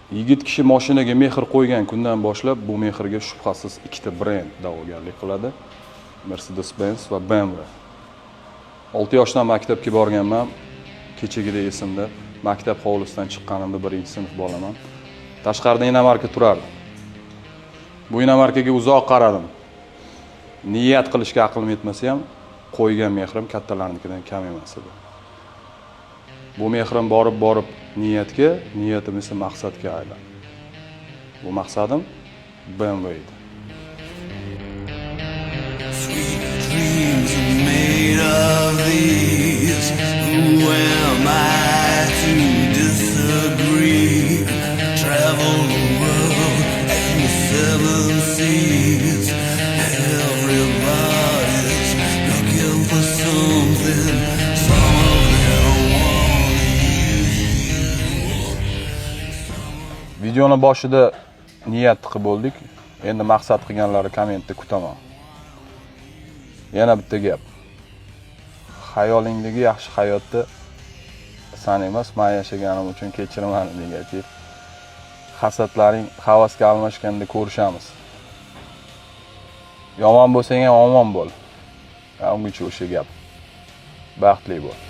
Yigit kishi mashinaga mehr qo'ygan kundan boshlab bu mehrga shubhasiz ikkita brend da'vogarlik qiladi. Mercedes-Benz va BMW. 6 yoshdan maktabga borganman. Kechagidek esimda. Maktab hovlisidan chiqqanimda 1-sinf bolaman. Tashqarida inomarka turardi. Bu inomarkaga uzoq qaradim. Niyat qilishga aqlim yetmasa ham, qo'ygan mehrim kattalarnikidan kam emas edi. Bu mehrim borib niyatga, niyatim esa maqsadga aylandi. Bu maqsadim BMW edi. Videoni boshida niyat qilib bo'ldik. Endi maqsad qilganlari kommentda kutaman. Yana bitta gap. Xayolingdagi yaxshi hayotda san emas, men yashaganim uchun kechiraman negativ. Hasadlaring havasga almashganda ko'rishamiz. Yomon bo'lsang ham omon bo'l. Ungacha o'sha gap. Baxtli bo'l.